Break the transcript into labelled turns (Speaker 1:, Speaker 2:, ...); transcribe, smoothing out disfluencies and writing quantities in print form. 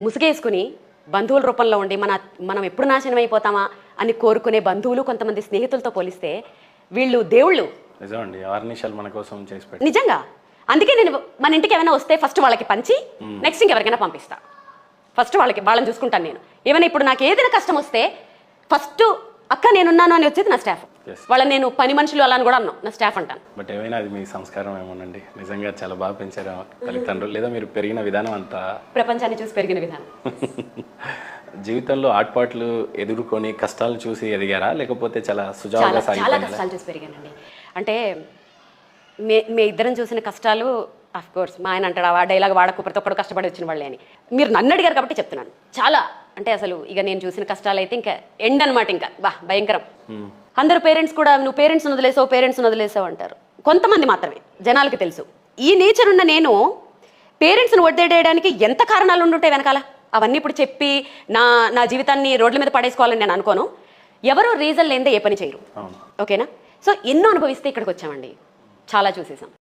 Speaker 1: ముసుగేసుకుని బంధువుల రూపంలో ఉండి మనం ఎప్పుడు నాశనం అయిపోతామా అని కోరుకునే బంధువులు కొంతమంది స్నేహితులతో పోలిస్తే వీళ్ళు దేవుళ్ళు.
Speaker 2: నిజమండి, ఆర్నిషాలు మన కోసం చేసి పెట్టి
Speaker 1: నిజంగా. అందుకే నేను మన ఇంటికి ఏమైనా వస్తే ఫస్ట్ వాళ్ళకి పంచి నెక్స్ట్ ఇంకెవరికైనా పంపిస్తా. ఫస్ట్ వాళ్ళని చూసుకుంటాను నేను. ఏమైనా ఇప్పుడు నాకు ఏదైనా కష్టం వస్తే ఫస్ట్ అక్క నేనున్నాను అని వచ్చేది నా స్టాఫ్. వాళ్ళని నేను పని మనుషులు అలా అని కూడా అన్నాను, నా స్టాఫ్ అంటాను.
Speaker 2: బట్ ఏమైనా అది మీ సంస్కారం ఏమోనండి. నిజంగా చాలా బాగా పెంచారు తల్లిదండ్రులు, లేదా మీరు పెరిగిన విధానం అంతా
Speaker 1: ప్రపంచాన్ని చూసి పెరిగిన విధానం.
Speaker 2: జీవితంలో ఆటపాట్లు ఎదుర్కొని కష్టాలు చూసి ఎదిగారా, లేకపోతే చాలా సుజావుగా
Speaker 1: చాలా
Speaker 2: సాగిపోయిందా?
Speaker 1: కష్టాలు చూసి పెరిగానండి. అంటే మే ఇద్దరం చూసిన కష్టాలు, అఫ్ కోర్స్ మా ఆయన అంటాడు ఆ డైలాగ్ వాడకు, ప్రతి ఒక్కడు కష్టపడి వచ్చిన వాళ్ళే అని. మీరు నన్ను అడిగారు కాబట్టి చెప్తున్నాను. చాలా అంటే అసలు ఇక నేను చూసిన కష్టాలు అయితే ఇంకా ఎండ్ అనమాట. ఇంకా భయంకరం. అందరు పేరెంట్స్ కూడా నువ్వు పేరెంట్స్ని వదిలేసావు అంటారు. కొంతమంది మాత్రమే జనాలకి తెలుసు. ఈ నేచర్ ఉన్న నేను పేరెంట్స్ని వదిలేయడానికి ఎంత కారణాలు ఉండుంటాయి వెనకాల, అవన్నీ ఇప్పుడు చెప్పి నా జీవితాన్ని రోడ్ల మీద పడేసుకోవాలని నేను అనుకోను. ఎవరు రీజన్ లేదే ఏ పని చేయరు. ఓకేనా? సో ఎన్నో అనుభవిస్తే ఇక్కడికి వచ్చామండి, చాలా చూసేసాం.